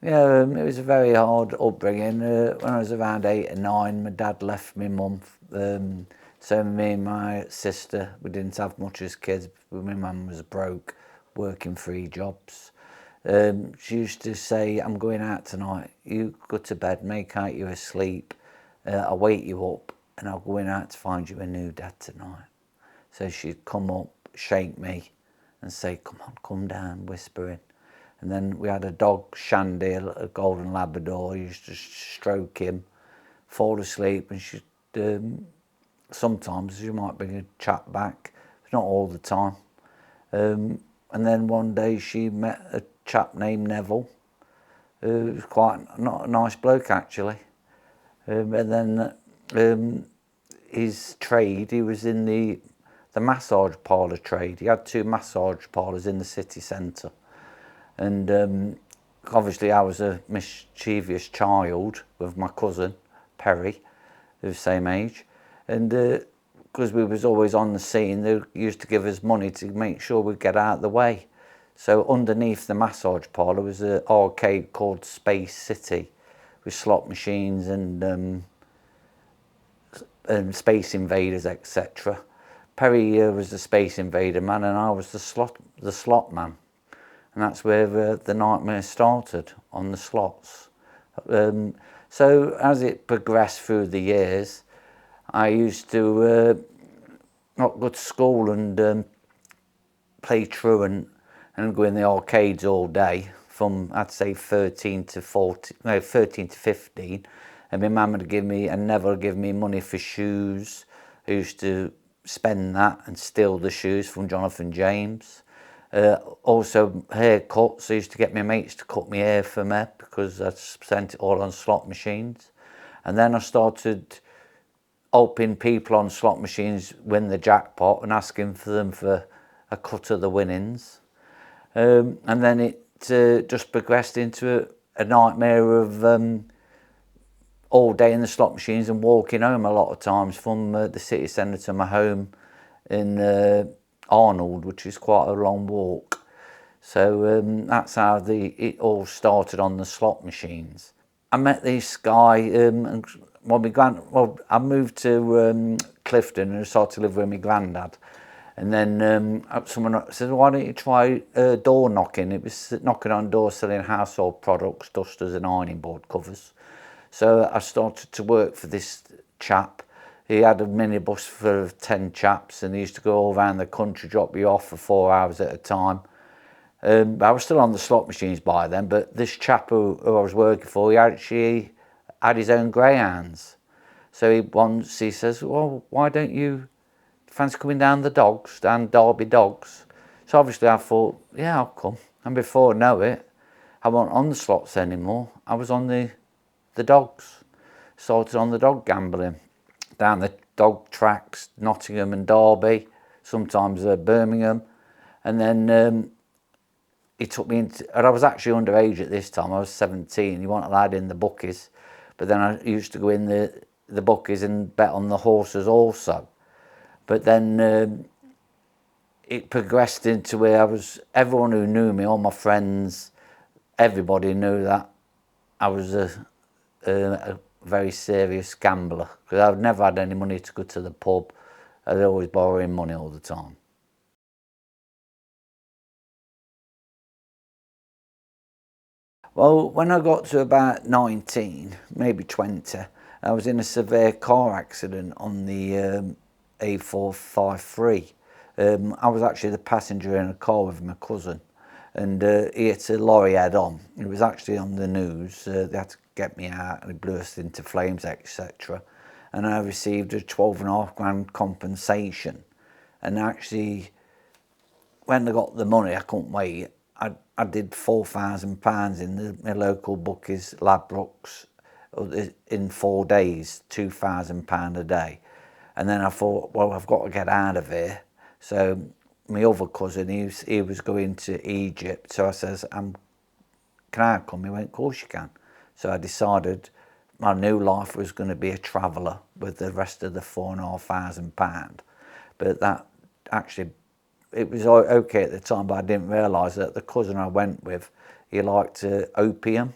Yeah, it was a very hard upbringing. When I was around 8 or 9, my dad left my mum. So me and my sister, we didn't have much as kids. But my mum was broke, working 3 jobs. She used to say, "I'm going out tonight. You go to bed, make out you're asleep. I'll wake you up, and I'll go in out to find you a new dad tonight." So she'd come up, shake me, and say, "Come on, come down," whispering. And then we had a dog, Shandy, a golden Labrador. I used to stroke him, fall asleep, and sometimes she might bring a chap back, but not all the time. And then one day she met a chap named Neville, who was quite not a nice bloke actually. And then his trade, he was in the massage parlour trade. He had 2 massage parlours in the city centre. And obviously I was a mischievous child with my cousin, Perry, who's the same age. And because we was always on the scene, they used to give us money to make sure we'd get out of the way. So underneath the massage parlour was an arcade called Space City with slot machines and Space Invaders, etc. Perry was the Space Invader man and I was the slot man. And that's where the nightmare started, on the slots. So as it progressed through the years, I used to not go to school and play truant and go in the arcades all day from, I'd say, 13 to 15. And my mum would give me, and never give me money for shoes. I used to spend that and steal the shoes from Jonathan James. Also haircuts. I used to get my mates to cut my hair for me because I spent it all on slot machines. And then I started helping people on slot machines win the jackpot and asking for them for a cut of the winnings. And then it just progressed into a nightmare of all day in the slot machines and walking home a lot of times from the city centre to my home in Arnold, which is quite a long walk. So that's how it all started, on the slot machines. I met this guy, and I moved to Clifton and started to live with my granddad. And then someone said, "Why don't you try door knocking?" It was knocking on doors selling household products, dusters and ironing board covers. So I started to work for this chap. He had a minibus for 10 chaps and he used to go all around the country, drop you off for 4 hours at a time. I was still on the slot machines by then, but this chap who I was working for, he actually had his own greyhounds. So he says, "Well, why don't you fancy coming down Derby Dogs?" So obviously I thought, yeah, I'll come. And before I know it, I wasn't on the slots anymore. I was on the dogs. Started on the dog gambling. Down the dog tracks, Nottingham and Derby, sometimes Birmingham. And then he took me into, and I was actually underage at this time, I was 17, you weren't allowed in the bookies. But then I used to go in the bookies and bet on the horses also. But then it progressed into where everyone who knew me, all my friends, everybody knew that I was a very serious gambler, because I've never had any money to go to the pub. I'd always borrowing money all the time. Well, when I got to about 19, maybe 20, I was in a severe car accident on the A453. I was actually the passenger in a car with my cousin, and he hit a lorry head on. It was actually on the news. They had to get me out, and it blew us into flames, etc. And I received a 12.5 grand compensation. And actually, when I got the money, I couldn't wait. I did £4,000 in my local bookies, Ladbrokes, in 4 days, £2,000 a day. And then I thought, well, I've got to get out of here. So my other cousin, he was going to Egypt. So I says, can I come? He went, of course you can. So I decided my new life was going to be a traveller with the rest of the £4,500. But that actually, it was okay at the time, but I didn't realise that the cousin I went with, he liked opium.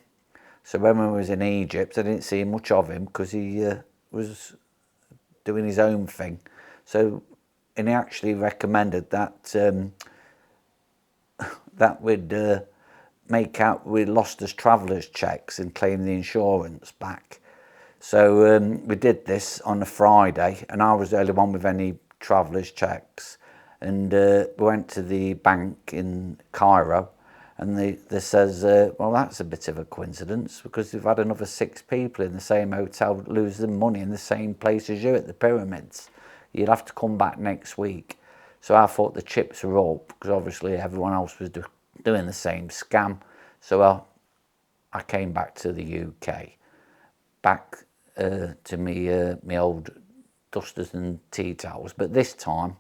So when we was in Egypt, I didn't see much of him because he was doing his own thing. So, and he actually recommended that that we'd make out we lost us travellers checks and claim the insurance back. So we did this on a Friday, and I was the only one with any travellers checks. And we went to the bank in Cairo, and they says, well, that's a bit of a coincidence because we've had another 6 people in the same hotel lose their money in the same place as you at the pyramids. You'll have to come back next week. So I thought the chips were up because obviously everyone else was doing the same scam. So I came back to the UK, back to me old dusters and tea towels. But this time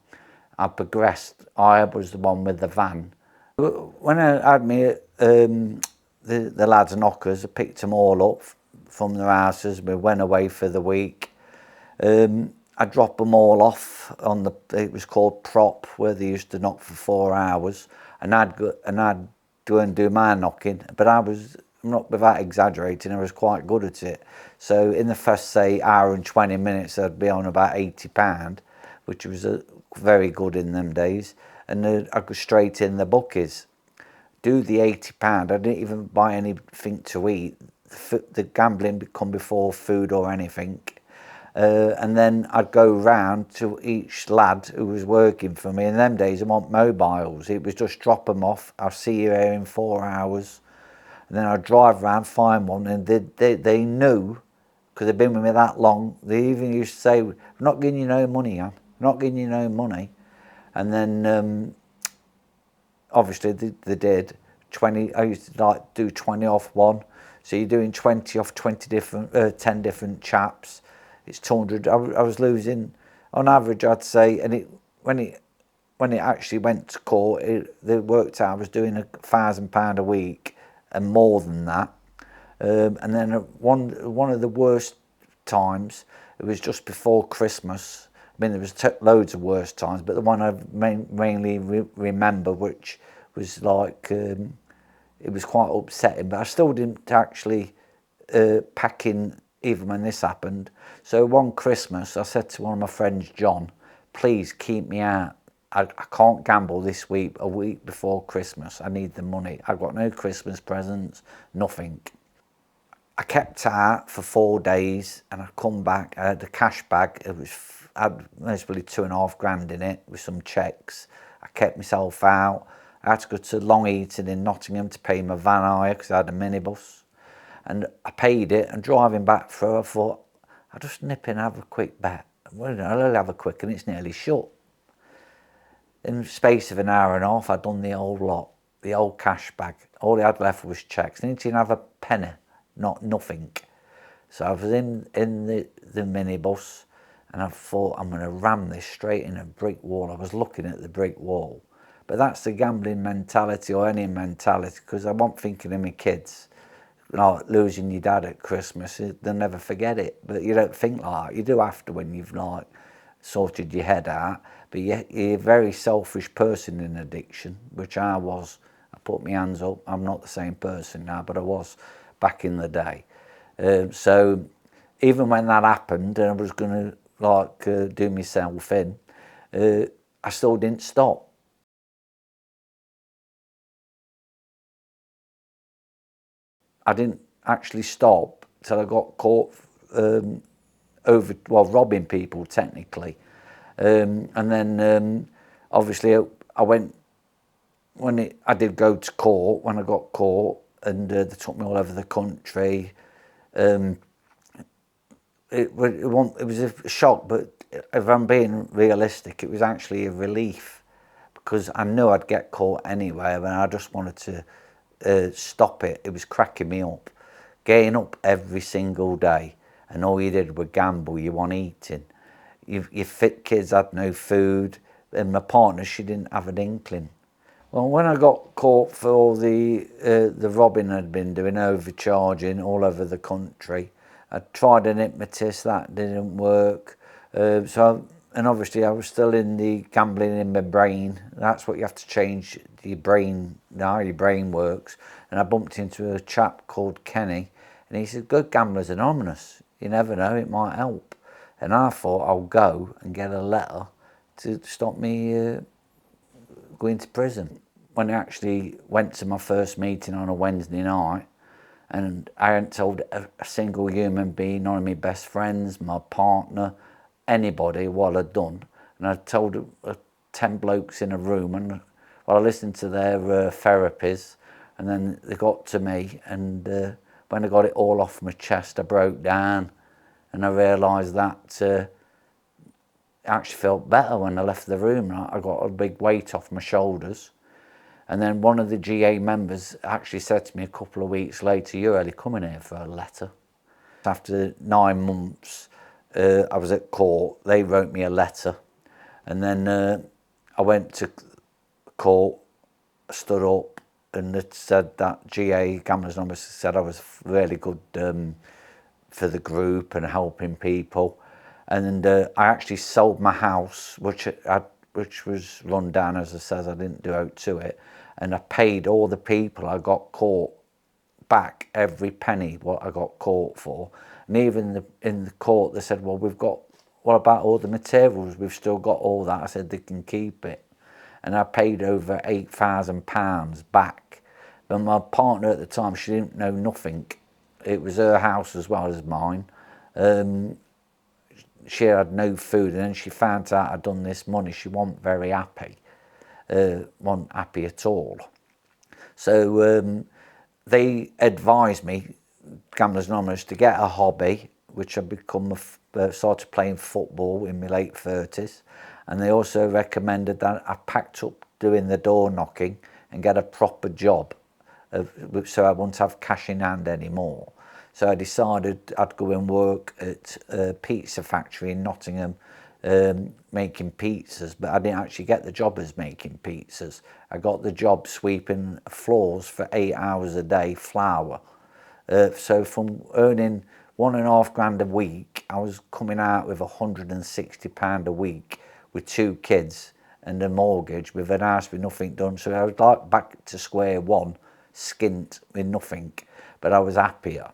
I progressed. I was the one with the van. When I had me the lads knockers, I picked them all up from their houses. We went away for the week. I dropped them all off on it was called Prop, where they used to knock for 4 hours, and I'd go and do my knocking. But I'm not without exaggerating, I was quite good at it. So in the first, say, hour and 20 minutes, I'd be on about £80, which was very good in them days. And I'd go straight in the bookies, do the £80. I didn't even buy anything to eat. The gambling would come before food or anything. And then I'd go round to each lad who was working for me. In them days, I want mobiles. It was just drop them off. I'll see you here in 4 hours. And then I'd drive around, find one, and they knew, because they'd been with me that long. They even used to say, "We're not giving you no money, Jan. We're not giving you no money." And then obviously they did 20. I used to like do 20 off one. So you're doing 20 off 20 different, 10 different chaps. It's 200. I was losing, on average, I'd say, and when it actually went to court, they worked out I was doing £1,000 a week and more than that. And then one of the worst times, it was just before Christmas. I mean, there was loads of worse times, but the one I mainly remember, which was like, it was quite upsetting, but I still didn't actually pack in even when this happened. So one Christmas, I said to one of my friends, John, please keep me out. I can't gamble this week, a week before Christmas. I need the money. I've got no Christmas presents, nothing. I kept out for 4 days, and I come back. I had a cash bag. It had mostly 2.5 grand in it with some checks. I kept myself out. I had to go to Long Eaton in Nottingham to pay my van hire because I had a minibus. And I paid it, and driving back through, I thought, I'll just nip in and have a quick bet. Well, I'll only have a quick, and it's nearly shut. In the space of an hour and a half, I'd done the old lot, the old cash bag. All I had left was checks. I didn't even have a penny, nothing. So I was in the minibus, and I thought, I'm going to ram this straight in a brick wall. I was looking at the brick wall. But that's the gambling mentality, or any mentality, because I wasn't thinking of my kids. Like losing your dad at Christmas, they'll never forget it. But you don't think like that. You do after, when you've like sorted your head out. But you're a very selfish person in addiction, which I was. I put my hands up. I'm not the same person now, but I was back in the day. So even when that happened, and I was going to like do myself in, I still didn't stop. I didn't actually stop till I got caught robbing people technically, and then obviously I went I did go to court when I got caught, and they took me all over the country. It was a shock, but if I'm being realistic, it was actually a relief because I knew I'd get caught anyway, and I just wanted to stop it. It was cracking me up. Getting up every single day, and all you did was gamble. You want eating. Your fit kids had no food, and my partner, she didn't have an inkling. Well, when I got caught for all the robbing I'd been doing, overcharging all over the country, I tried an hypnotist, that didn't work. And obviously I was still in the gambling in my brain. That's what you have to change, your brain, how your brain works. And I bumped into a chap called Kenny, And he said, "Good Gamblers Anonymous. You never know, it might help." And I thought I'll go and get a letter to stop me going to prison. When I actually went to my first meeting on a Wednesday night, and I hadn't told a single human being, none of my best friends, my partner, anybody what I'd done. And I told 10 blokes in a room, and well, I listened to their therapies, and then they got to me, and when I got it all off my chest, I broke down, and I realised that I actually felt better when I left the room. I got a big weight off my shoulders. And then one of the GA members actually said to me a couple of weeks later, "You're only coming here for a letter." After 9 months, I was at court. They wrote me a letter. And then I went to court, stood up, and it said that GA, Gamblers Anonymous, said I was really good for the group and helping people. And I actually sold my house, which was run down, as I says, I didn't do out to it. And I paid all the people I got caught back every penny what I got caught for. And even in the court, they said, "Well, what about all the materials? We've still got all that." I said, "They can keep it." And I paid over £8,000 back. But my partner at the time, she didn't know nothing. It was her house as well as mine. She had no food, and then she found out I'd done this money. She wasn't very happy, wasn't happy at all. So they advised me, Gamblers Anonymous, to get a hobby, which I'd become, started playing football in my late 30s. And they also recommended that I packed up doing the door knocking and get a proper job, so I wouldn't have cash in hand anymore. So I decided I'd go and work at a pizza factory in Nottingham, making pizzas, but I didn't actually get the job as making pizzas. I got the job sweeping floors for 8 hours a day, flour. So from earning £1.5 a week, I was coming out with £160 a week with 2 kids and a mortgage, with an house with nothing done. So I was like back to square one, skint with nothing, but I was happier.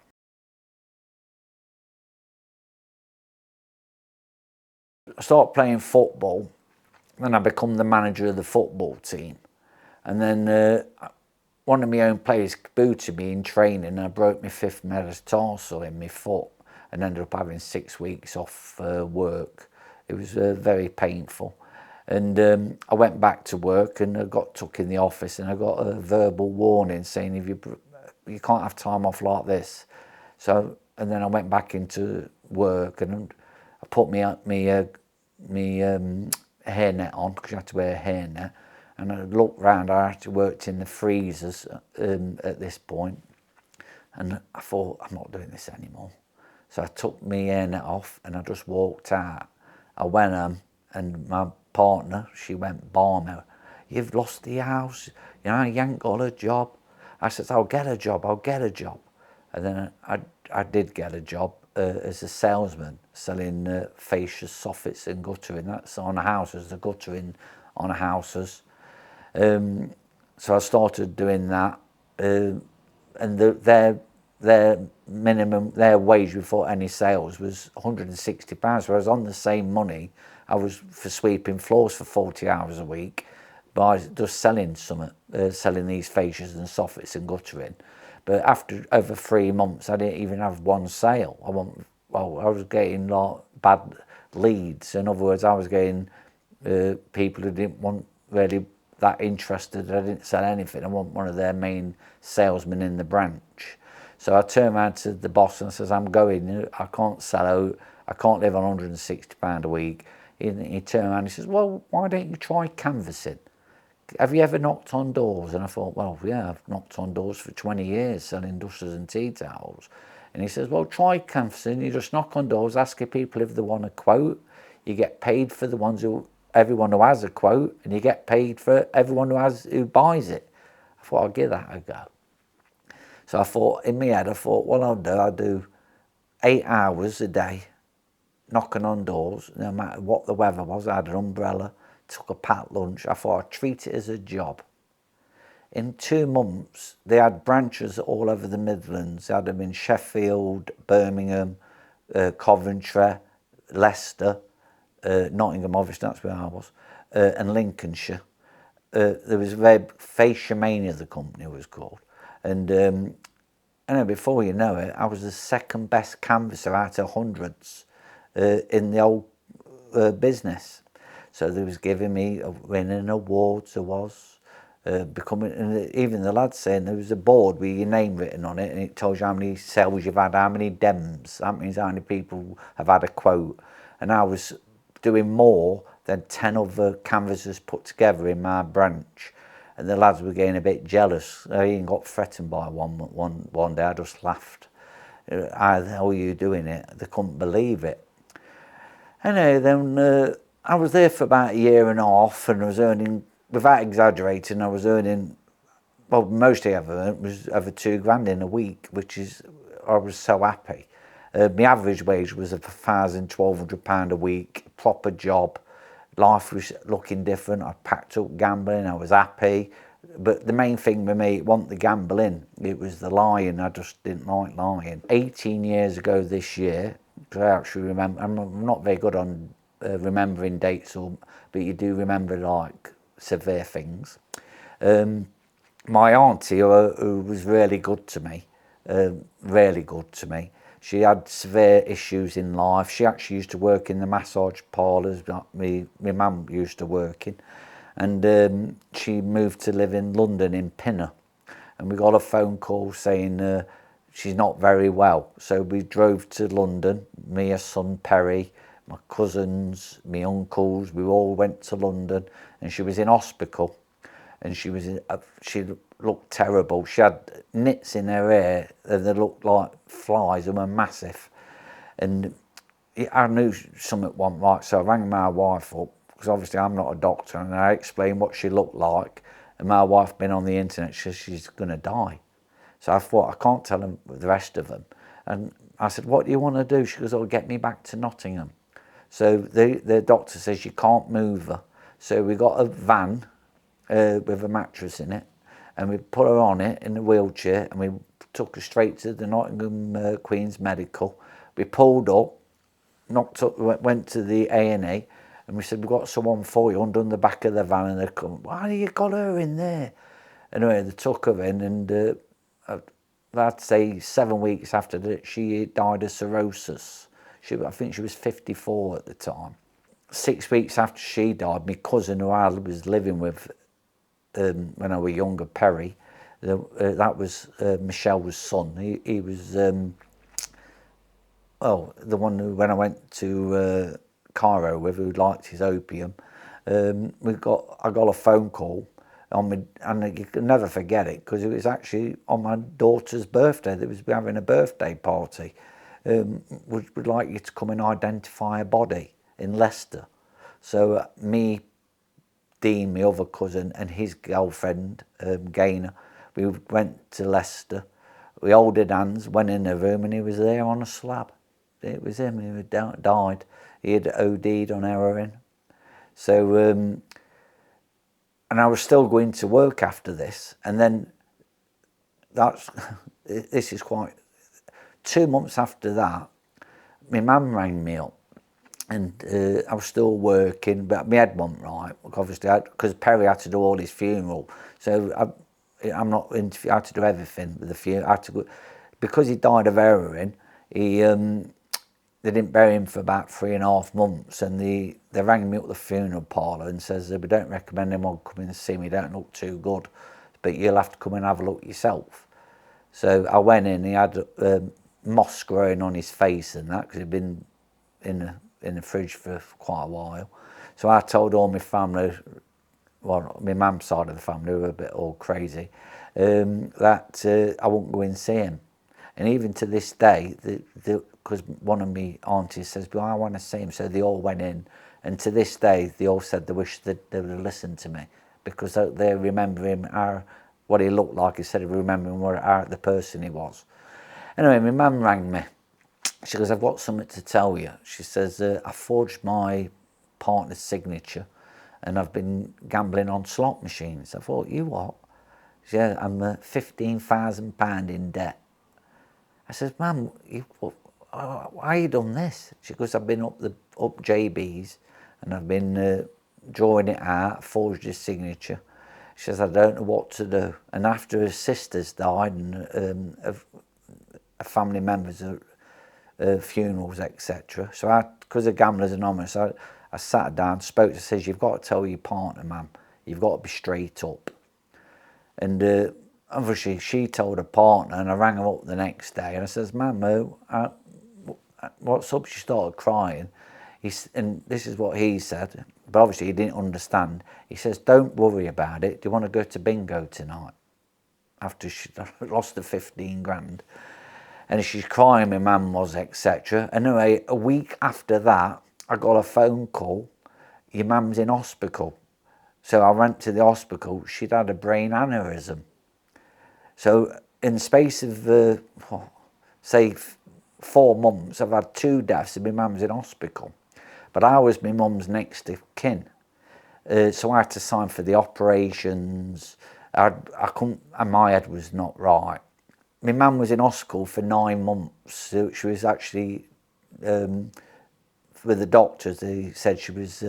I started playing football, then I become the manager of the football team. And then one of my own players booted me in training, and I broke my 5th metatarsal in my foot and ended up having 6 weeks off work. It was very painful. And I went back to work, and I got took in the office, and I got a verbal warning saying, "If you can't have time off like this." So, and then I went back into work, and I put my hairnet on, because you had to wear a hairnet. And I looked round, I actually worked in the freezers at this point. And I thought, I'm not doing this anymore. So I took my hairnet off and I just walked out. I went home, and my partner, she went, "Barmer, you've lost the house, you ain't got a job." I said, "I'll get a job, I'll get a job." And then I did get a job as a salesman, selling fascias, soffits and guttering. That's on houses, the guttering on houses. So I started doing that, and their minimum, their wage before any sales was £160. So I was on the same money I was for sweeping floors for 40 hours a week by just selling selling these fascias and soffits and guttering. But after over 3 months, I didn't even have one sale. I was getting like bad leads. In other words, I was getting people who didn't want really that interested. I didn't sell anything. I wasn't one of their main salesmen in the branch. So I turned around to the boss and says, "I'm going. I can't sell out. I can't live on £160 a week." He turned around and he says, "Well, why don't you try canvassing? Have you ever knocked on doors?" And I thought, well, yeah, I've knocked on doors for 20 years selling dusters and tea towels. And he says, "Well, try canvassing. You just knock on doors, asking people if they want a quote. You get paid for everyone who has a quote, and you get paid for everyone who buys it." I thought, I'll give that a go. So I thought, in my head, what I'll do 8 hours a day, knocking on doors, no matter what the weather was. I had an umbrella, took a packed lunch. I thought I'd treat it as a job. In 2 months, they had branches all over the Midlands. They had them in Sheffield, Birmingham, Coventry, Leicester, Nottingham, obviously, that's where I was, and Lincolnshire. There was Fascia Mania, the company was called. And before you know it, I was the second best canvasser out of hundreds in the whole business. So they was giving me winning awards. There was becoming, and even the lads saying there was a board with your name written on it, and it tells you how many sales you've had, how many dems. That means how many people have had a quote. And I was doing more than 10 other canvassers put together in my branch. And the lads were getting a bit jealous. I even got threatened by one day. I just laughed. How the hell are you doing it? They couldn't believe it. Anyway, then I was there for about a year and a half, and I was earning, without exaggerating, I was earning, well, mostly I ever earned was over £2,000 in a week, which is, I was so happy. My average wage was £1,200 a week, proper job. Life was looking different. I packed up gambling. I was happy. But the main thing with me, it wasn't the gambling. It was the lying. I just didn't like lying. 18 years ago this year, because I actually remember, I'm not very good on remembering dates, but you do remember like severe things. My auntie, who was really good to me, she had severe issues in life. She actually used to work in the massage parlours that my mum used to work in. And she moved to live in London, in Pinner. And we got a phone call saying she's not very well. So we drove to London, me, her son Perry, my cousins, my uncles, we all went to London, and she was in hospital. And she looked terrible. She had nits in her hair, and they looked like flies, and were massive. And I knew something wasn't right, so I rang my wife up, because obviously I'm not a doctor, and I explained what she looked like. And my wife been on the internet, she says she's going to die. So I thought, I can't tell them the rest of them. And I said, what do you want to do? She goes, oh, get me back to Nottingham. So the doctor says you can't move her. So we got a van with a mattress in it, and we put her on it in a wheelchair, and we took her straight to the Nottingham Queen's Medical. We pulled up, went to the A&E, and we said, we've got someone for you under the back of the van. And they come, why do you got her in there? Anyway, they took her in, and I'd say 7 weeks after that, she died of cirrhosis. I think she was 54 at the time. 6 weeks after she died, my cousin, who I was living with when I was younger, Perry, that was Michelle's son. He was, the one who, when I went to Cairo with, who liked his opium, I got a phone call and you can never forget it, because it was actually on my daughter's birthday. They was having a birthday party. Would like you to come and identify a body in Leicester. So me, Dean, my other cousin, and his girlfriend, Gaynor, we went to Leicester. We holded hands, went in the room, and he was there on a slab. It was him who had died. He had OD'd on heroin. So, and I was still going to work after this. And then this is quite, 2 months after that, my mum rang me up. And I was still working, but my head wasn't right. Obviously, because Perry had to do all his funeral, so I'm not into. I had to do everything with the funeral. I had to go, because he died of heroin. They didn't bury him for about 3.5 months, and they rang me up the funeral parlour and says, we don't recommend anyone coming and see me. Don't look too good, but you'll have to come and have a look yourself. So I went in. He had moss growing on his face and that, because he'd been in the fridge for quite a while. So I told all my family, well, my mum's side of the family, who were a bit all crazy, that I wouldn't go and see him. And even to this day, because one of my aunties says, well, I want to see him, so they all went in. And to this day, they all said they wish that they would have listened to me, because they remember him, what he looked like, instead of remembering the person he was. Anyway, my mum rang me. She goes, I've got something to tell you. She says, I forged my partner's signature, and I've been gambling on slot machines. I thought, you what? She said, I'm £15,000 in debt. I says, Mum, why you done this? She goes, I've been up JB's and I've been drawing it out, forged his signature. She says, I don't know what to do. And after her sisters died and a family members' funerals, etc. So because of Gamblers Anonymous, I sat down, spoke to her, says, you've got to tell your partner, ma'am, you've got to be straight up. And obviously she told her partner, and I rang her up the next day and I says, ma'am, what's up? She started crying. And this is what he said, but obviously he didn't understand. He says, don't worry about it. Do you want to go to bingo tonight? After she lost the 15 grand. And she's crying, my mum was, etc. Anyway, a week after that, I got a phone call. Your mum's in hospital. So I went to the hospital. She'd had a brain aneurysm. So in the space of, say, 4 months, I've had 2 deaths and my mum's in hospital. But I was my mum's next of kin. So I had to sign for the operations. I couldn't, and my head was not right. My mum was in hospital for 9 months. So she was actually, with the doctors, they said she was,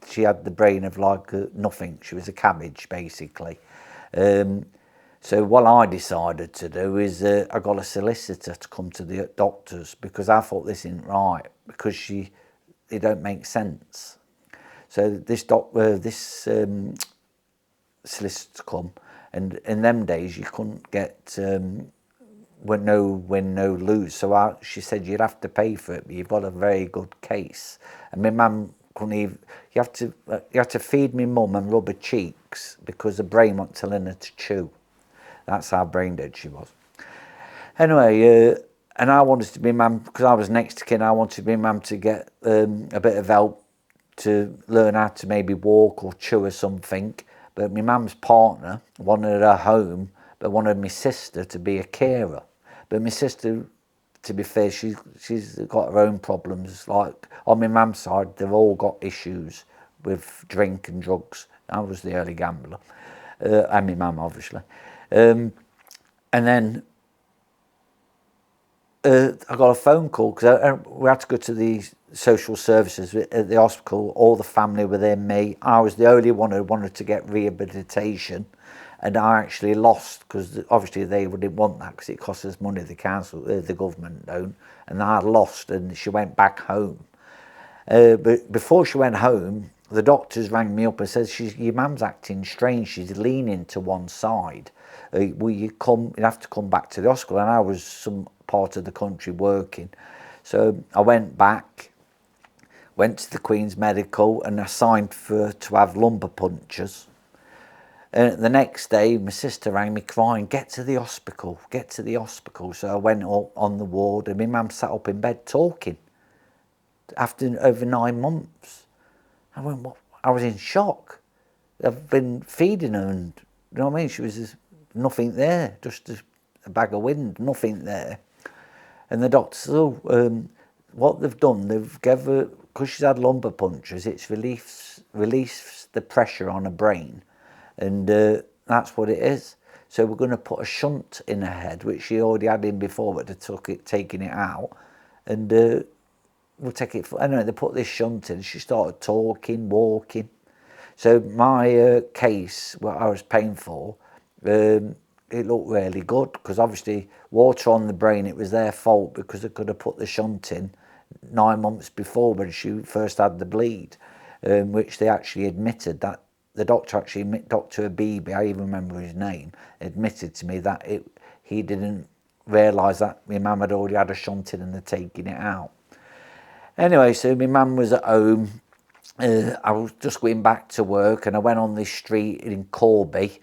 she had the brain of like nothing. She was a cabbage, basically. So what I decided to do is I got a solicitor to come to the doctors because I thought this isn't right, because it don't make sense. So this solicitor come, and in them days you couldn't get no win, no lose. So she said you'd have to pay for it, but you've got a very good case. And my mum couldn't even. You have to feed me mum and rub her cheeks because the brain wasn't telling her to chew. That's how brain dead she was. Anyway, and I wanted to be mum, because I was next to kin, I wanted my mum to get a bit of help to learn how to maybe walk or chew or something. But my mum's partner wanted her home, but wanted my sister to be a carer. But my sister, to be fair, she's got her own problems. Like on my mum's side, they've all got issues with drink and drugs. I was the early gambler, and my mum obviously. And then I got a phone call because we had to go to the social services at the hospital. All the family were there, me. I was the only one who wanted to get rehabilitation, and I actually lost because obviously they didn't want that because it costs us money. The council, the government don't, and I lost, and she went back home. But before she went home, the doctors rang me up and said, your mum's acting strange. She's leaning to one side. Will you come? You have to come back to the hospital. And I was some part of the country working, so I went back, went to the Queen's Medical, and I signed to have lumbar punctures. And the next day, my sister rang me crying, get to the hospital, get to the hospital. So I went up on the ward, and my mum sat up in bed talking. After over 9 months, I went. What? I was in shock. I've been feeding her, and you know what I mean. She was just nothing there, just a bag of wind, nothing there. And the doctor said, what they've done, they've given her, because she's had lumbar punctures, it's released the pressure on her brain, and that's what it is. So we're going to put a shunt in her head, which she already had in before, but they're taking it out, and we'll take it. Anyway, they put this shunt in. She started talking, walking. So my case, what I was paying for, it looked really good because obviously water on the brain, it was their fault because they could have put the shunt in 9 months before when she first had the bleed, which they actually admitted that the doctor Dr. Abibi, I even remember his name, admitted to me that he didn't realise that my mum had already had a shunt in and they're taking it out. Anyway, so my mum was at home. I was just going back to work, and I went on this street in Corby,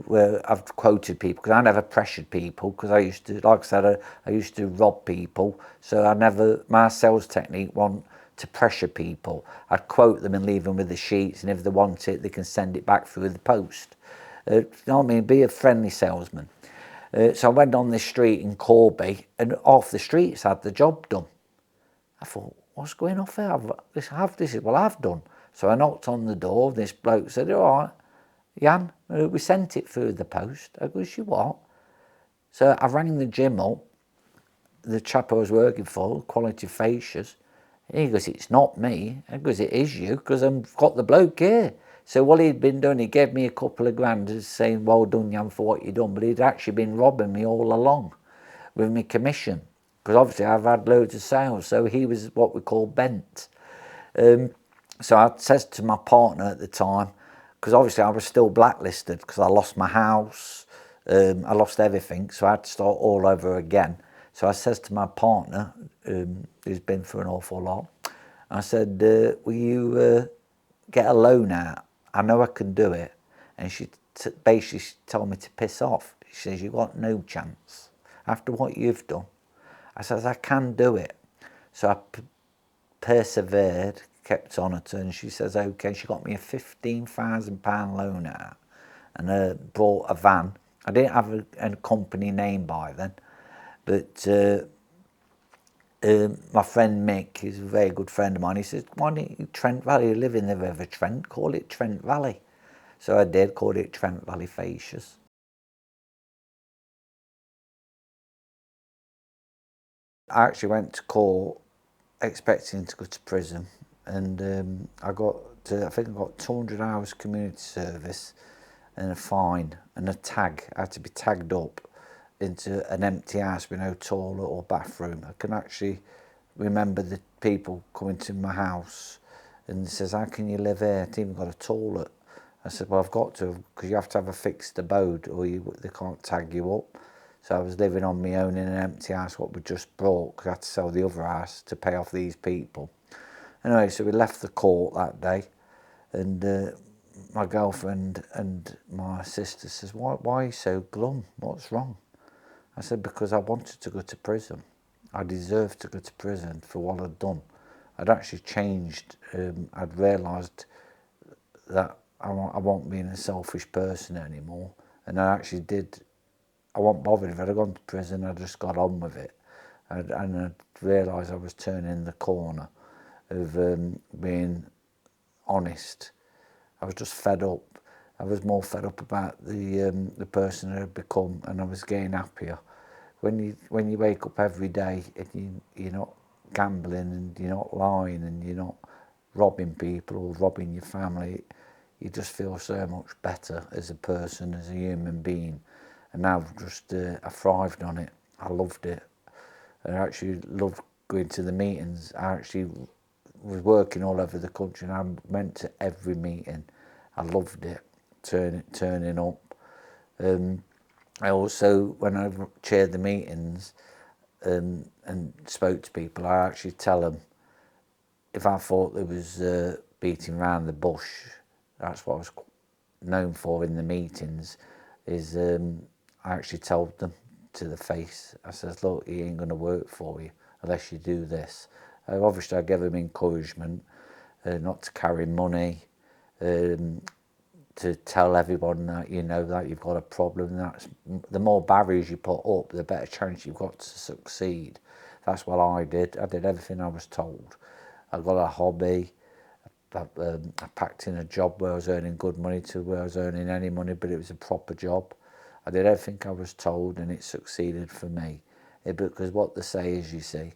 where I've quoted people because I never pressured people because I used to, like I said, I used to rob people. So my sales technique wasn't to pressure people. I'd quote them and leave them with the sheets, and if they want it, they can send it back through the post. You know what I mean? Be a friendly salesman. So I went on this street in Corby, and half the streets had the job done. I thought, what's going on there? This is what I've done. So I knocked on the door. This bloke said, all right, Jan, We sent it through the post. I goes, you what? So I rang the gym up, the chap I was working for, Quality Facias. He goes, it's not me. I goes, it is you, because I've got the bloke here. So what he'd been doing, he gave me a couple of grand, saying, well done, Jan, for what you've done. But he'd actually been robbing me all along with my commission, because obviously I've had loads of sales. So he was what we call bent. So I said to my partner at the time, because obviously I was still blacklisted because I lost my house, I lost everything, so I had to start all over again. So I says to my partner, who's been through an awful lot, I said, will you get a loan out? I know I can do it. And she basically told me to piss off. She says, you've got no chance after what you've done. I says, I can do it. So I persevered, kept on at her, and she says, okay. She got me a £15,000 loan out and bought a van. I didn't have a company name by then, but my friend Mick, who's a very good friend of mine, he says, why don't you Trent Valley, you live in the River Trent, call it Trent Valley. So I did, called it Trent Valley Facias. I actually went to court expecting to go to prison, and I think I got 200 hours community service and a fine and a tag. I had to be tagged up into an empty house with no toilet or bathroom. I can actually remember the people coming to my house and says, how can you live here? It's even got a toilet. I said, well, I've got to, because you have to have a fixed abode or they can't tag you up. So I was living on my own in an empty house, what we just bought, because I had to sell the other house to pay off these people. Anyway, so we left the court that day, and my girlfriend and my sister says, why are you so glum? What's wrong? I said, because I wanted to go to prison. I deserved to go to prison for what I'd done. I'd actually changed. I'd realised that I wasn't being a selfish person anymore. And I actually did. I wasn't bothered if I'd have gone to prison. I just got on with it. And I realised I was turning the corner of being honest. I was just fed up. I was more fed up about the person I had become, and I was getting happier. When you wake up every day and you're not gambling and you're not lying and you're not robbing people or robbing your family, you just feel so much better as a person, as a human being. And I've just I thrived on it. I loved it. I actually loved going to the meetings. I actually was working all over the country and I went to every meeting. I loved it, turning up. I also, when I chaired the meetings and spoke to people, I actually tell them if I thought there was beating around the bush. That's what I was known for in the meetings, is I actually told them to the face. I says, look, he ain't going to work for you unless you do this. Obviously, I gave them encouragement not to carry money, to tell everyone that that you've got a problem. That's the more barriers you put up, the better chance you've got to succeed. That's what I did. I did everything I was told. I got a hobby. I packed in a job where I was earning good money to where I was earning any money, but it was a proper job. I did everything I was told, and it succeeded for me. Because what they say is, you see,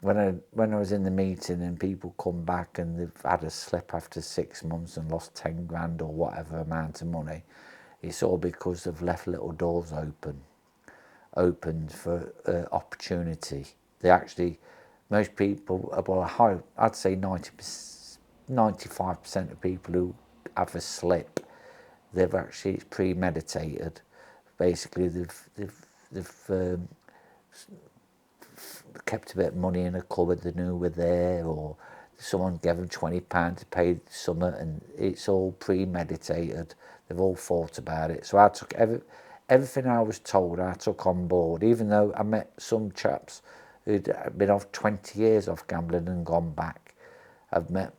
when I was in the meeting and people come back and they've had a slip after 6 months and lost 10 grand or whatever amount of money, it's all because they've left little doors opened for opportunity. They actually, most people, well, I'd say 95% of people who have a slip, they've actually, it's premeditated. Basically, they've kept a bit of money in a cupboard they knew were there, or someone gave them £20 to pay something, and it's all premeditated. They've all thought about it. So I took everything I was told, I took on board, even though I met some chaps who'd been off 20 years off gambling and gone back. I've met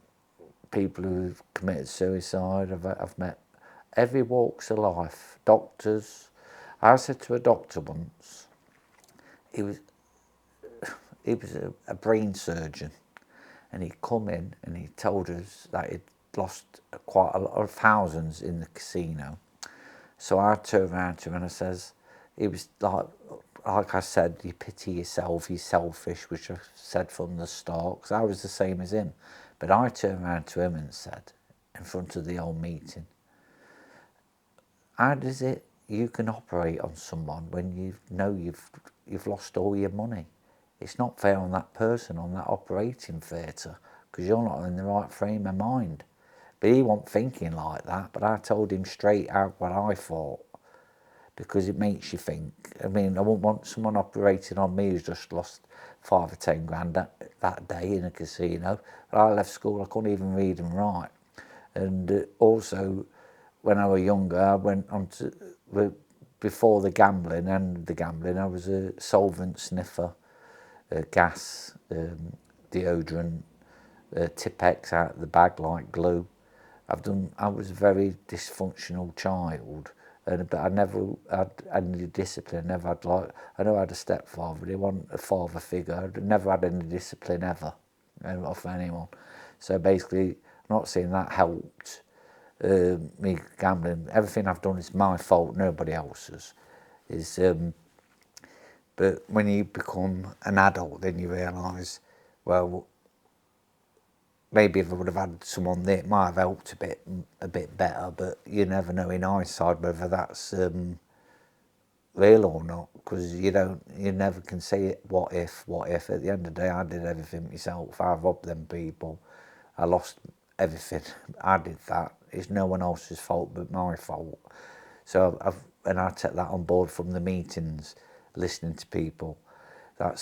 people who've committed suicide. I've met every walks of life. Doctors. I said to a doctor once, he was a brain surgeon, and he'd come in and he told us that he'd lost quite a lot of thousands in the casino, So I turned around to him and I says, he was like I said, you pity yourself, you're selfish, which I said from the start, because I was the same as him. But I turned around to him and said, in front of the whole meeting, how does it you can operate on someone when you know you've lost all your money? It's not fair on that person, on that operating theatre, because you're not in the right frame of mind. But he wasn't thinking like that, but I told him straight out what I thought, because it makes you think. I mean, I wouldn't want someone operating on me who's just lost 5 or 10 grand that day in a casino. But I left school, I couldn't even read and write. And also, when I was younger, I went on to, before the gambling and the gambling, I was a solvent sniffer, gas, deodorant, Tipex out of the bag like glue. I was a very dysfunctional child, but I never had any discipline. Never had I know I had a stepfather, but he wasn't a father figure. I never had any discipline ever, off anyone. So basically, I'm not saying that helped me gambling. Everything I've done is my fault, nobody else's. But when you become an adult, then you realise, well, maybe if I would have had someone there, it might have helped a bit better. But you never know in hindsight whether that's real or not, because you never can say it. What if? At the end of the day, I did everything myself. I robbed them people. I lost everything. I did that. It's no one else's fault but my fault. So and I take that on board from the meetings, listening to people. I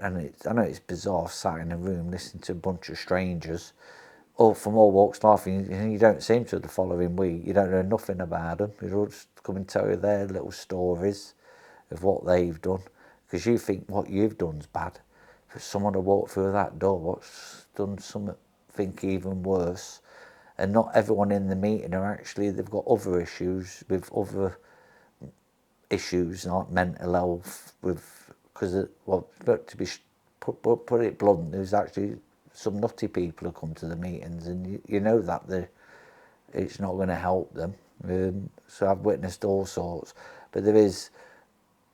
know it's bizarre, sat in a room listening to a bunch of strangers, all from all walks of life, and you don't seem to the following week. You don't know nothing about them. They'll just come and tell you their little stories of what they've done, because you think what you've done's bad. For someone to walk through that door, what's done something even worse. And not everyone in the meeting are actually, they've got other issues with other issues like mental health, because but to be put it blunt, there's actually some nutty people who come to the meetings, and you know that it's not going to help them. So I've witnessed all sorts, but there is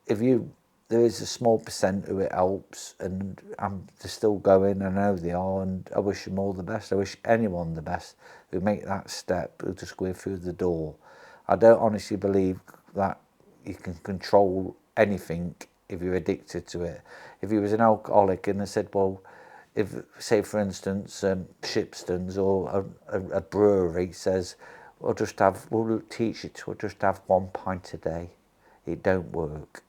a small percent who it helps, and they're still going. I know they are, and I wish them all the best. I wish anyone the best who make that step, who just go through the door. I don't honestly believe that you can control anything if you're addicted to it. If he was an alcoholic and they said, well, if, say for instance, Shipston's or a brewery says, we'll teach you to just have 1 pint a day, it don't work.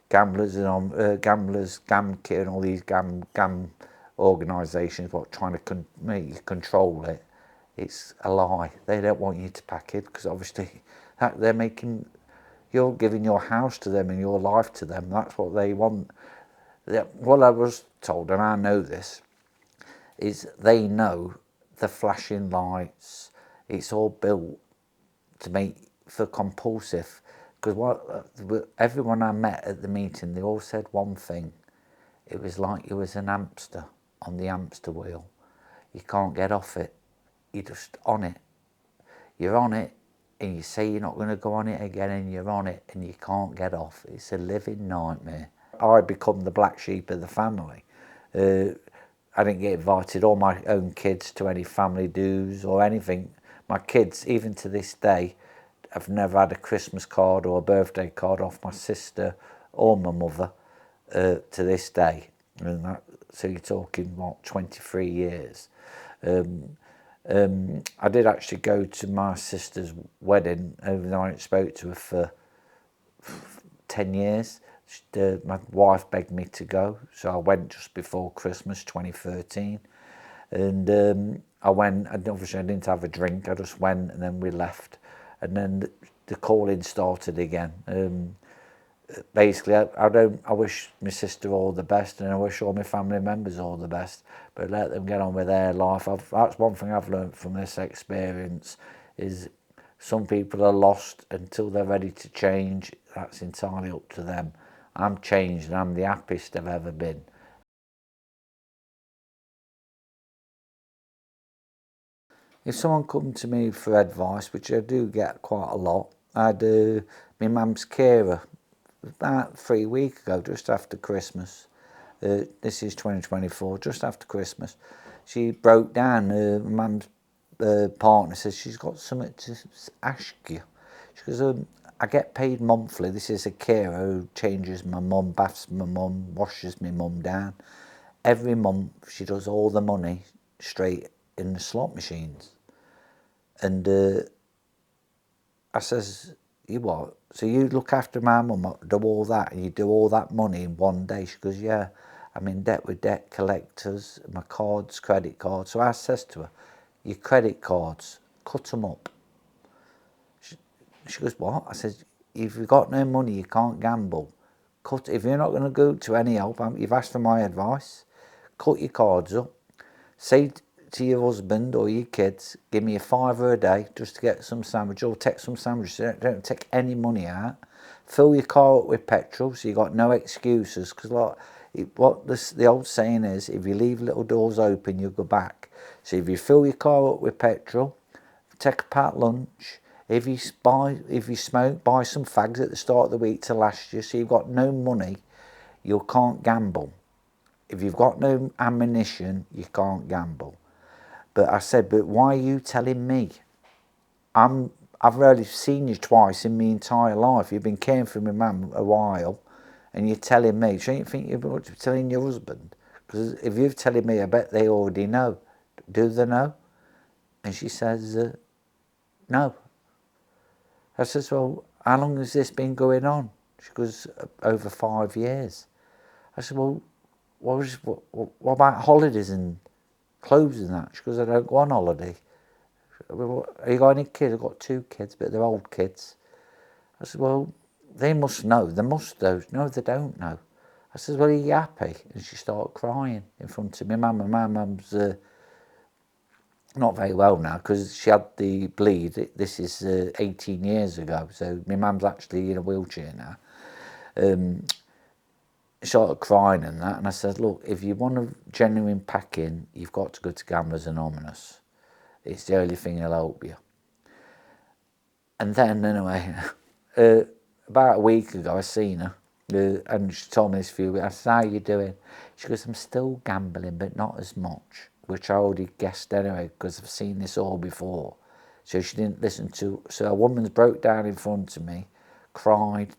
Gamblers and GamKit and all these gam organisations trying to make you control it. It's a lie. They don't want you to pack it, because obviously you're giving your house to them and your life to them. That's what they want. What I was told, and I know this, is they know the flashing lights. It's all built to make for compulsive. Because everyone I met at the meeting, they all said one thing. It was like you was an hamster on the hamster wheel. You can't get off it. You're just on it. You're on it, and you say you're not going to go on it again, and you're on it, and you can't get off. It's a living nightmare. I become the black sheep of the family. I didn't get invited, all my own kids, to any family dues or anything. My kids, even to this day, I've never had a Christmas card or a birthday card off my sister or my mother to this day. So you're talking, 23 years. I did actually go to my sister's wedding, even though I hadn't spoke to her for 10 years. My wife begged me to go, so I went just before Christmas 2013. And I went, and obviously I didn't have a drink, I just went, and then we left. And then the calling started again. Basically, I wish my sister all the best, and I wish all my family members all the best, but let them get on with their life. That's one thing I've learned from this experience, is some people are lost until they're ready to change. That's entirely up to them. I'm changed, and I'm the happiest I've ever been. If someone come to me for advice, which I do get quite a lot, I had my mum's carer about 3 weeks ago, just after Christmas. This is 2024, just after Christmas. She broke down. My mum's partner says she's got something to ask you. She goes, I get paid monthly. This is a carer who changes my mum, baths my mum, washes my mum down. Every month she does all the money straight in the slot machines. And I says, you what? So you look after my mum, do all that, and you do all that money in one day? She goes, yeah, I'm in debt with debt collectors, my cards, credit cards. So I says to her, your credit cards, cut them up. She goes, what? I said, if you've got no money, you can't gamble. If you're not going to go to any help, you've asked for my advice, cut your cards up. Say to your husband or your kids, give me a £5 a day just to get some sandwich, or take some sandwiches. Don't take any money out. Fill your car up with petrol, so you got no excuses. Because the old saying is, if you leave little doors open, you'll go back. So if you fill your car up with petrol, take a packed lunch. If you smoke, buy some fags at the start of the week to last you. So you've got no money, you can't gamble. If you've got no ammunition, you can't gamble. But I said, but why are you telling me? I've really seen you twice in my entire life. You've been caring for my mum a while, and you're telling me. Don't you think you're telling your husband? Because if you're telling me, I bet they already know. Do they know? And she says, no. I says, well, how long has this been going on? She goes, over 5 years. I said, well, what about holidays and clothes and that? She goes, I don't go on holiday. Have you got any kids? I've got 2 kids, but they're old kids. I said, well, they must know. They must know. No, they don't know. I said, well, are you happy? And she started crying in front of me. My mum's not very well now because she had the bleed. This is 18 years ago, so my mum's actually in a wheelchair now. Started crying and that, and I said, look, if you want a genuine pack-in, you've got to go to Gamblers Anonymous. It's the only thing that'll help you. And then, anyway, about a week ago, I seen her, and she told me this few weeks. I said, how you doing? She goes, I'm still gambling, but not as much, which I already guessed anyway, because I've seen this all before. So she didn't listen to, so a woman's broke down in front of me, cried,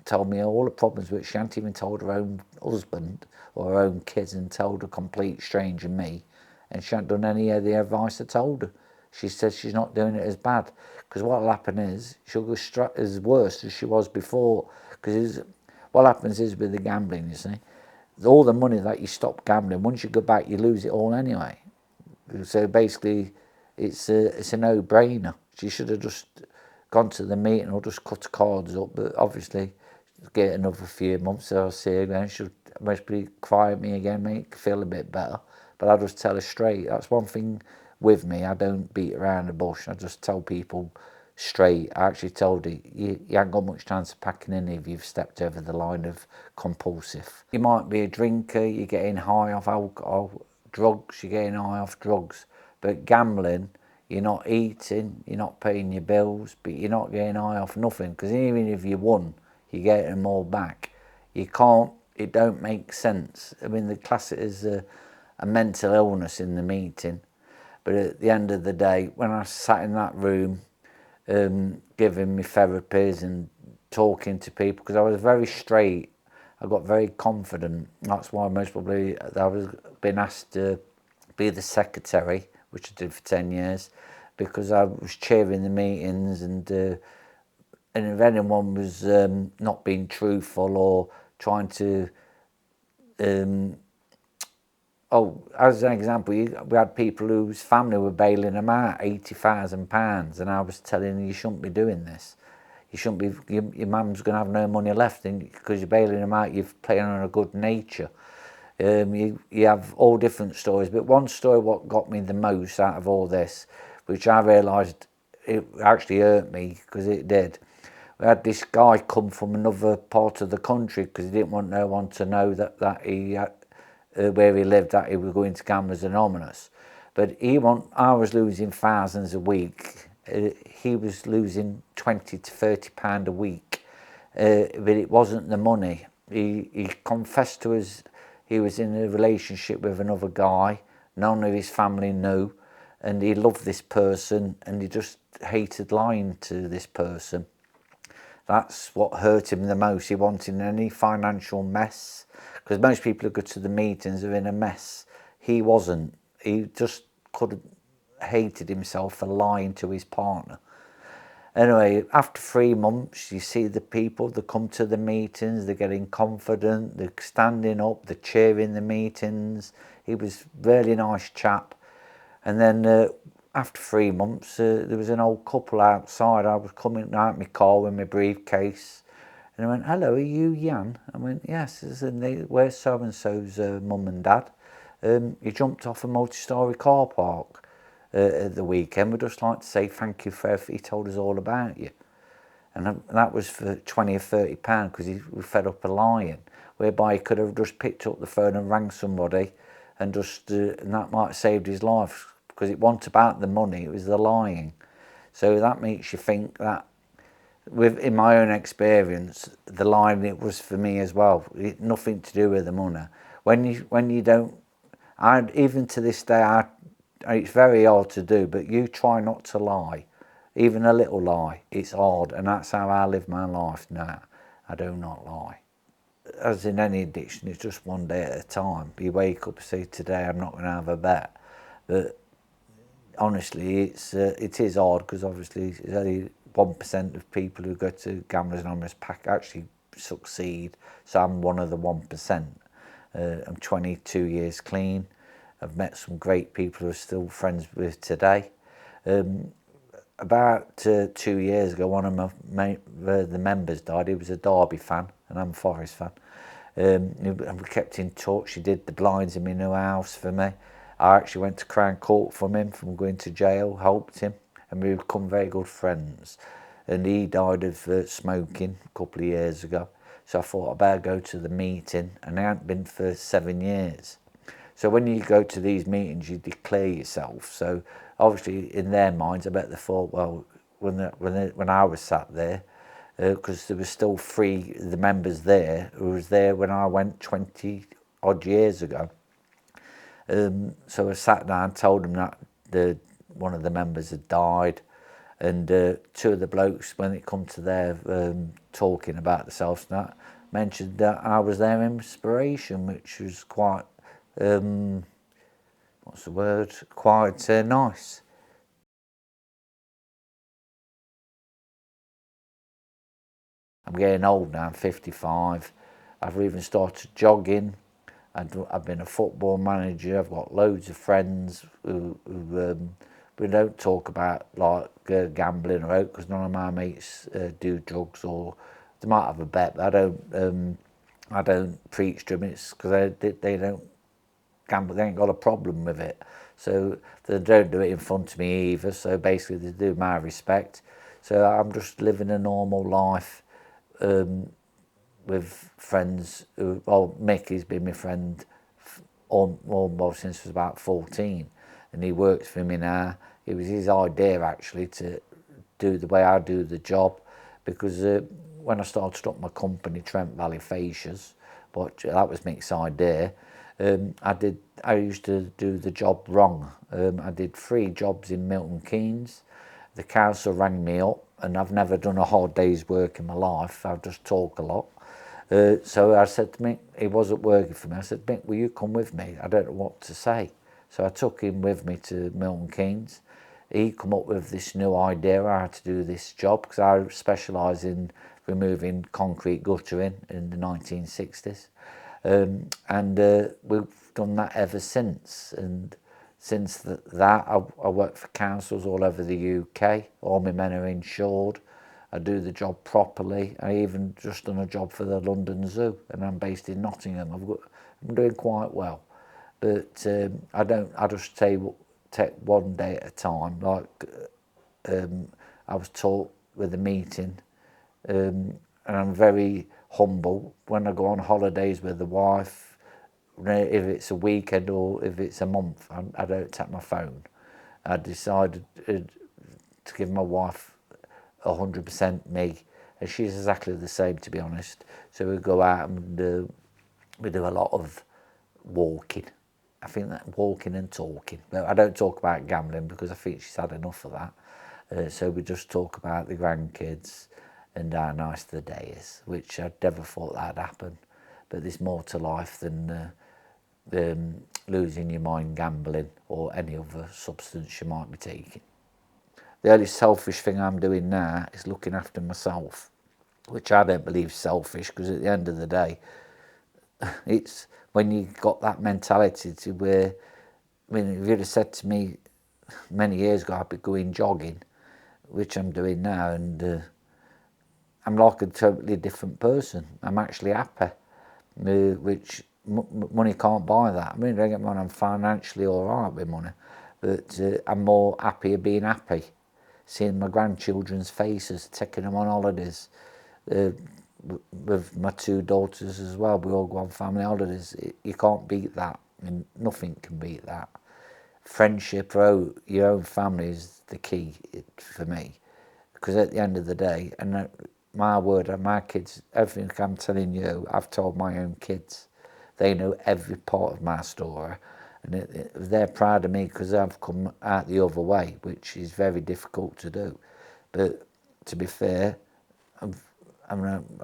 told me all the problems, which she hadn't even told her own husband or her own kids, and told a complete stranger, me, and she hadn't done any of the advice I told her. She says she's not doing it as bad, because what'll happen is she'll go as worse as she was before. Because what happens is with the gambling, you see, all the money that you stop gambling, once you go back, you lose it all anyway. So basically, it's a no-brainer. She should have just gone to the meeting or just cut the cards up, but obviously get another few months, so I'll see her again. She'll mostly cry at me again, make me feel a bit better, but I'll just tell her straight. That's one thing with me, I don't beat around the bush. I just tell people straight. I actually told her, you ain't got much chance of packing in if you've stepped over the line of compulsive. You might be a drinker, you're getting high off alcohol, drugs, you're getting high off drugs, but gambling, you're not eating, you're not paying your bills, but you're not getting high off nothing, because even if you won, you're getting them all back. You can't, it don't make sense. I mean, the class is a mental illness in the meeting, but at the end of the day, when I sat in that room, giving me therapies and talking to people, because I was very straight, I got very confident. That's why most probably I was being asked to be the secretary, which I did for 10 years, because I was chairing the meetings, and if anyone was not being truthful or trying to, as an example, we had people whose family were bailing them out £80,000, and I was telling them, you shouldn't be doing this. You shouldn't be. Your mum's going to have no money left, and because you're bailing them out, you're playing on a good nature. You have all different stories, but one story what got me the most out of all this, which I realised it actually hurt me, because it did. We had this guy come from another part of the country because he didn't want no one to know that he where he lived, that he was going to Gamblers Anonymous. But I was losing thousands a week, he was losing 20 to 30 pound a week, but it wasn't the money. He confessed to us he was in a relationship with another guy, none of his family knew, and he loved this person and he just hated lying to this person. That's what hurt him the most. He wanted any financial mess, because most people who go to the meetings are in a mess. He wasn't. He just hated himself for lying to his partner. Anyway, after 3 months, you see the people that come to the meetings, they're getting confident, they're standing up, they're cheering the meetings. He was a really nice chap. And then after 3 months, there was an old couple outside. I was coming out my car with my briefcase, and I went, "Hello, are you Jan?" I went, "Yes." And where's so-and-so's mum and dad? He jumped off a multi-storey car park at the weekend. We'd just like to say thank you for everything. He told us all about you. And that was for 20 or 30 pounds, because he was fed up of lying, whereby he could have just picked up the phone and rang somebody, and and that might have saved his life, because it wasn't about the money, it was the lying. So that makes you think that, in my own experience, the lying, it was for me as well. Nothing to do with the money. When you don't, even to this day, it's very hard to do, but you try not to lie. Even a little lie, it's hard, and that's how I live my life now. I do not lie. As in any addiction, it's just one day at a time. You wake up and say, today I'm not going to have a bet. But honestly, it is hard, because obviously it's only 1% of people who go to Gamblers Anonymous pack actually succeed. So I'm one of the 1%. I'm 22 years clean. I've met some great people who are still friends with today. About 2 years ago, one of the members died. He was a Derby fan, and I'm a Forest fan. And we kept in touch. He did the blinds in my new house for me. I actually went to Crown Court from him, from going to jail, helped him, and we become very good friends. And he died of smoking a couple of years ago. So I thought I'd better go to the meeting, and I hadn't been for 7 years. So when you go to these meetings, you declare yourself. So obviously, in their minds, I bet they thought, well, when I was sat there, because there was still 3 of the members there who was there when I went 20 odd years ago. So I sat down and told them that one of the members had died, and 2 of the blokes, when it come to their talking about themselves, and that mentioned that I was their inspiration, which was quite what's the word? Quite nice. I'm getting old now. I'm 55. I've even started jogging. I've been a football manager. I've got loads of friends who we don't talk about like gambling or out, because none of my mates do drugs, or they might have a bet, but I don't preach to them. It's because they don't gamble. They ain't got a problem with it, so they don't do it in front of me either. So basically, they do my respect. So I'm just living a normal life with friends. Well, Mickey's been my friend almost since I was about 14, and he works for me now. It was his idea actually to do the way I do the job, because when I started up my company, Trent Valley Facias, but that was Mick's idea. I used to do the job wrong. I did 3 jobs in Milton Keynes. The council rang me up, and I've never done a hard day's work in my life. I just talk a lot. So I said to Mick, he wasn't working for me. I said, Mick, will you come with me? I don't know what to say. So I took him with me to Milton Keynes. He come up with this new idea how to do this job, because I specialise in removing concrete guttering in the 1960s. And we've done that ever since. And since that, I work for councils all over the UK. All my men are insured. I do the job properly. I even just done a job for the London Zoo, and I'm based in Nottingham. I'm doing quite well, but I just take one day at a time. Like I was taught with a meeting, and I'm very humble when I go on holidays with the wife. If it's a weekend or if it's a month, I don't take my phone. I decided to give my wife 100% me, and she's exactly the same, to be honest. So we go out and we do a lot of walking. I think that walking and talking. But I don't talk about gambling because I think she's had enough of that. So we just talk about the grandkids and how nice the day is, which I never thought that'd happen. But there's more to life than losing your mind gambling or any other substance you might be taking. The only selfish thing I'm doing now is looking after myself, which I don't believe is selfish, because at the end of the day, it's when you got that mentality to where, I mean, if you'd have said to me many years ago I'd be going jogging, which I'm doing now, and I'm like a totally different person. I'm actually happy, which money can't buy that. I mean, don't get me wrong, I'm financially all right with money, but I'm more happy of being happy, seeing my grandchildren's faces, taking them on holidays, with my two daughters as well. We all go on family holidays. You can't beat that. I mean, nothing can beat that. Friendship or your own family is the key for me, because at the end of the day, and my word, my kids, everything I'm telling you, I've told my own kids. They know every part of my story, and they're proud of me because I've come out the other way, which is very difficult to do. But to be fair, I'm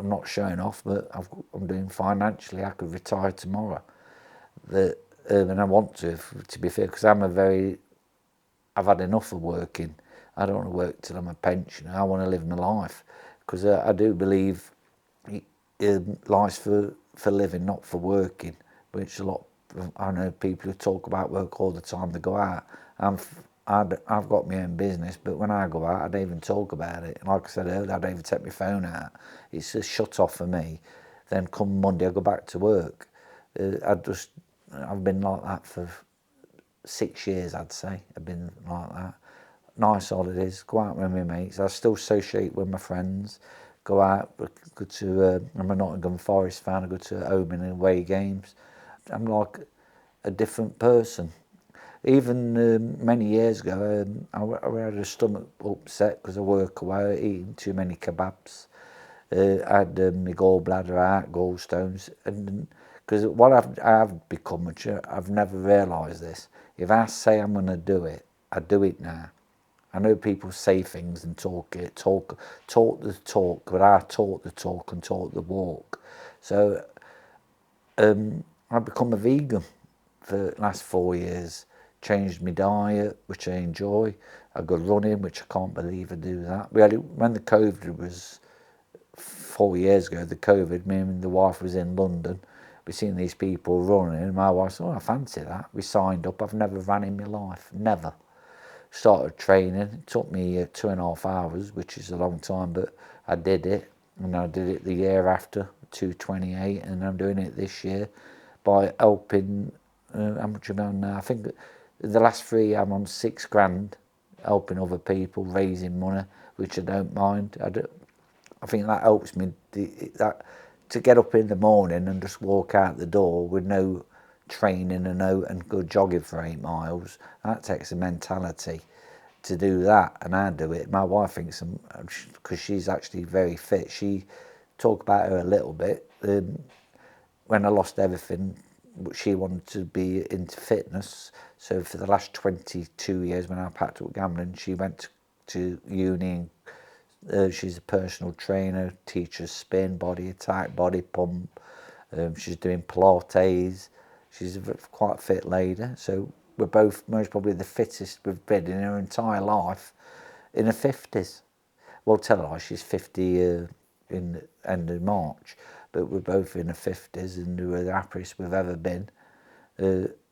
not showing off, but I'm doing financially. I could retire tomorrow, and I want to be fair, because I've had enough of working. I don't want to work till I'm a pensioner. I want to live my life, because I do believe life's for living, not for working. Which I know people who talk about work all the time. They go out. I've got my own business, but when I go out, I don't even talk about it. And like I said earlier, I don't even take my phone out. It's a shut off for me. Then come Monday, I go back to work. I've been like that for 6 years, I'd say. I've been like that. Nice holidays, go out with my mates. I still associate with my friends. Go out, go to. I'm a Nottingham Forest fan. I go to home and away games. I'm like a different person. Even many years ago, I had a stomach upset because I work away, eating too many kebabs. I had my gallbladder out, gallstones, and because what I've become, which I've never realised this. If I say I'm going to do it, I do it now. I know people say things and talk the talk, but I talk the talk and talk the walk. So I've become a vegan for the last 4 years. Changed my diet, which I enjoy. I go running, which I can't believe I do that. When the COVID was 4 years ago, the COVID, me and the wife was in London. We seen these people running, and my wife said, "Oh, I fancy that." We signed up. I've never ran in my life, never. Started training. It took me 2.5 hours, which is a long time, but I did it, and I did it the year after, 228, and I'm doing it this year by helping. How much am I on now? I think the last 3 I'm on 6 grand, helping other people, raising money, which I don't mind. I think that helps me to get up in the morning and just walk out the door with no training and go jogging for 8 miles. That takes a mentality to do that, and I do it. My wife thinks, because she's actually very fit. She talk about her a little bit. When I lost everything, she wanted to be into fitness. So for the last 22 years, when I packed up gambling, she went to uni. She's a personal trainer, teaches spin, body attack, body pump. She's doing Pilates. She's a quite fit lady. So we're both most probably the fittest we've been in her entire life, in her 50s. Well, tell her she's 50 in the end of March, but we're both in the 50s and we're the happiest we've ever been,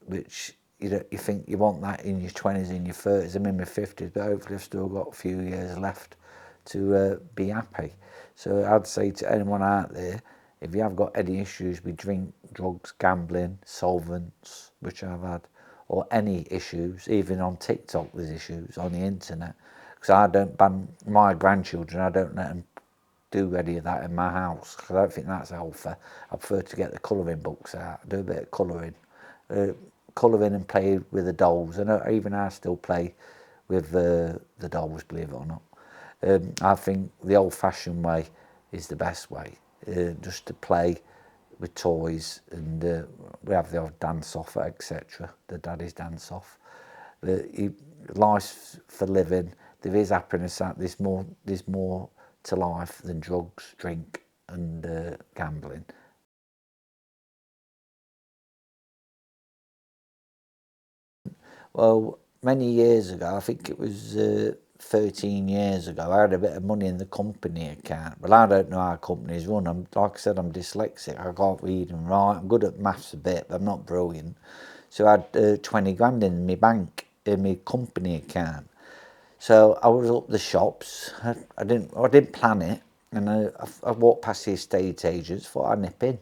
which you think you want that in your 20s, in your 30s. I'm in my 50s, but hopefully I've still got a few years left to be happy. So I'd say to anyone out there, if you have got any issues with drink, drugs, gambling, solvents, which I've had, or any issues, even on TikTok there's issues, on the internet, because I don't ban my grandchildren, I don't let them do any of that in my house, because I don't think that's healthy. I prefer to get the colouring books out, do a bit of colouring and play with the dolls. And even I still play with the dolls, believe it or not. I think the old-fashioned way is the best way, just to play with toys, and we have the odd dance-off, etc., the daddy's dance-off. Life's for living. There is happiness out. There's more to life than drugs, drink, and gambling. Well, many years ago, I think it was 13 years ago, I had a bit of money in the company account. Well, I don't know how companies run. Like I said, I'm dyslexic. I can't read and write. I'm good at maths a bit, but I'm not brilliant. So I had 20 grand in my bank, in my company account. So I was up the shops. I didn't plan it, and I walked past the estate agents. Thought I'd nip in,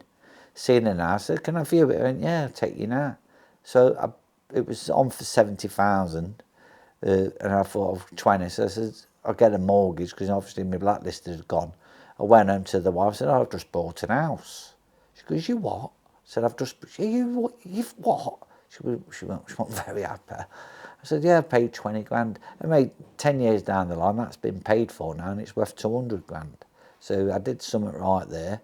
seen an house. Said, "Can I view it?" I went, "Yeah, I'll take you now." So it was on for 70,000, and I thought of 20. So I said, "I'll get a mortgage," because obviously my blacklist had gone. I went home to the wife. I said, "Oh, I've just bought an house." She goes, "You what?" I said, "I've just." You've what? She wasn't very happy. I said, "Yeah, I paid 20 grand. I made 10 years down the line, that's been paid for now, and it's worth 200 grand. So I did something right there.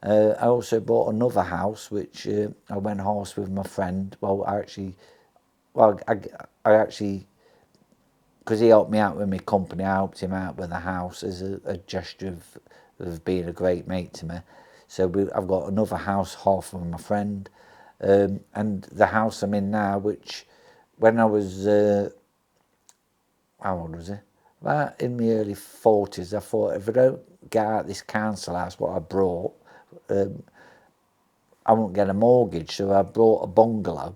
I also bought another house, which I went horse with my friend. I actually, because he helped me out with my company, I helped him out with the house as a gesture of being a great mate to me. So I've got another house, half with my friend, and the house I'm in now, which when I was, how old was I? About in the early 40s, I thought if I don't get out this council house, what I brought, I won't get a mortgage. So I bought a bungalow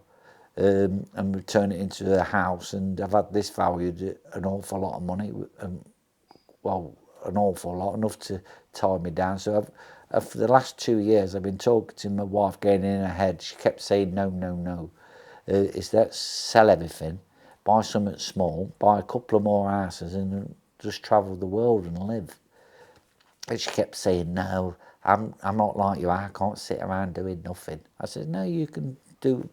and we turned it into a house, and I've had this valued at an awful lot of money. Well, an awful lot, enough to tie me down. So for the last 2 years, I've been talking to my wife, getting in her head. She kept saying, no, no, no. Is that sell everything, buy something small, buy a couple of more houses, and just travel the world and live. And she kept saying, "No, I'm not like you. I can't sit around doing nothing." I said, "No, you can do.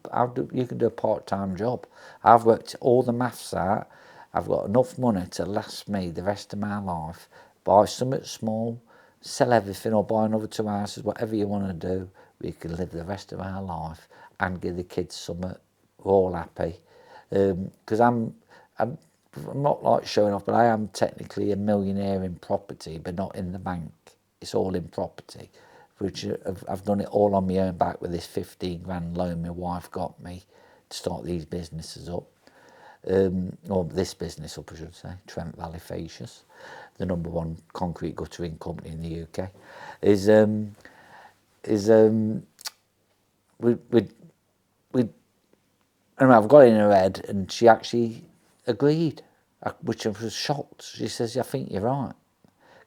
You can do a part-time job. I've worked all the maths out. I've got enough money to last me the rest of my life. Buy something small, sell everything, or buy another two houses. Whatever you want to do, we can live the rest of our life and give the kids something. We're all happy." Because I'm not like showing off, but I am technically a millionaire in property, but not in the bank. It's all in property, which I've done it all on my own back with this 15 grand loan my wife got me to start these businesses up. Or this business up, I should say, Trent Valley Fascias, the #1 concrete guttering company in the UK, is we anyway, I've got it in her head, and she actually agreed, which I was shocked. She says, "I think you're right,"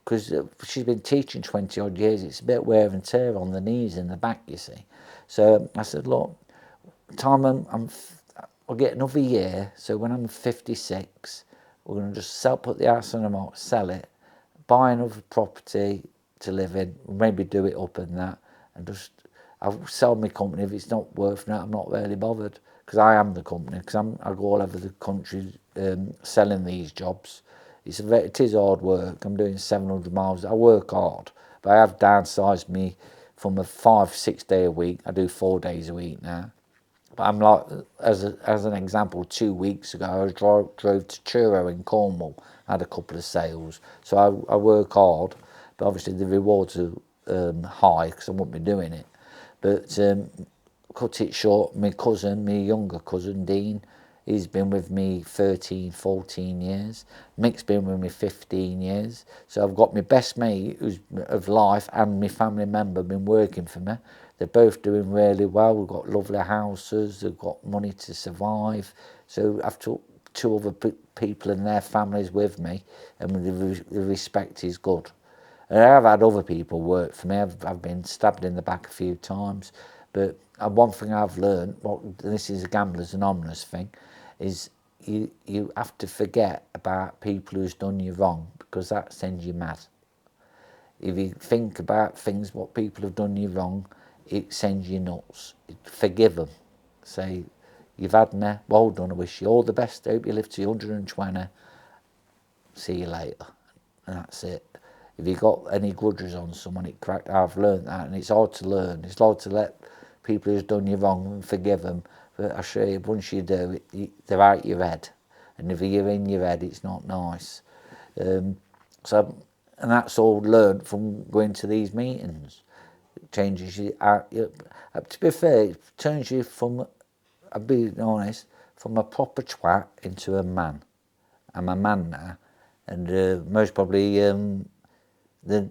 because she's been teaching 20 odd years. It's a bit wear and tear on the knees and the back, you see. So I said, "Look, time I'll get another year. So when I'm 56, we're going to just put the house on the market, sell it, buy another property to live in, maybe do it up and that, and just I'll sell my company. If it's not worth that, I'm not really bothered, because I am the company. Because I go all over the country selling these jobs. It is hard work. I'm doing 700 miles. I work hard, but I have downsized me from a 5-6 day a week. I do 4 days a week now. But I'm like, as an example, 2 weeks ago, I drove to Truro in Cornwall. I had a couple of sales. So I work hard, but obviously the rewards are high, because I wouldn't be doing it. But cut it short, my younger cousin, Dean, he's been with me 13, 14 years. Mick's been with me 15 years. So I've got my best mate who's of life, and my family member been working for me. They're both doing really well. We've got lovely houses. They've got money to survive. So I've took 2 other people and their families with me, and the respect is good. And I've had other people work for me. I've been stabbed in the back a few times. But one thing I've learned, this is a Gamblers Anonymous thing, is you have to forget about people who's done you wrong, because that sends you mad. If you think about things, what people have done you wrong, it sends you nuts. Forgive them. Say, "You've had me, well done, I wish you all the best, I hope you live to 120, see you later, and that's it. If you got any grudges on someone, I've learned that, and it's hard to learn. It's hard to let people who's done you wrong and forgive them. But I assure you, once you do, they're out your head, and if you're in your head, it's not nice. So, and that's all learned from going to these meetings. It changes you out. To be fair, it turns you from, I'll be honest, from a proper twat into a man. I'm a man now, and most probably in the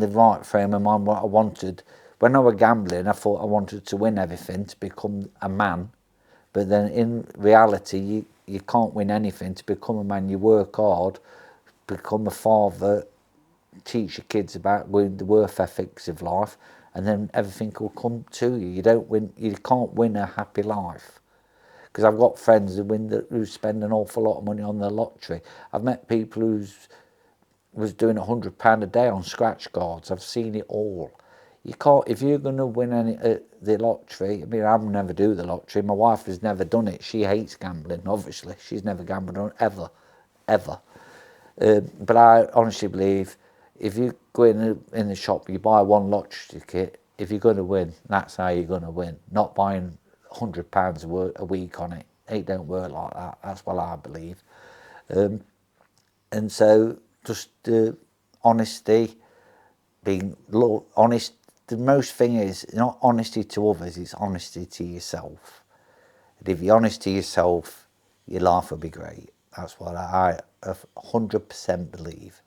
right frame of mind. What I wanted when I was gambling, I thought I wanted to win everything to become a man, but then in reality, you can't win anything to become a man. You work hard, become a father, teach your kids about the worth ethics of life, and then everything will come to you. You don't win. You can't win a happy life. Because I've got friends who spend an awful lot of money on the lottery. I've met people was doing £100 a day on scratch cards. I've seen it all. You can't, if you're going to win the lottery. I mean, I would never do the lottery. My wife has never done it. She hates gambling. Obviously, she's never gambled on ever. But I honestly believe if you go in the shop, you buy one lottery ticket. If you're going to win, that's how you're going to win. Not buying £100 a week on it. It don't work like that. That's what I believe. And so just honesty, being honest. The most thing is not honesty to others, it's honesty to yourself. And if you're honest to yourself, your life will be great. That's what I 100% believe.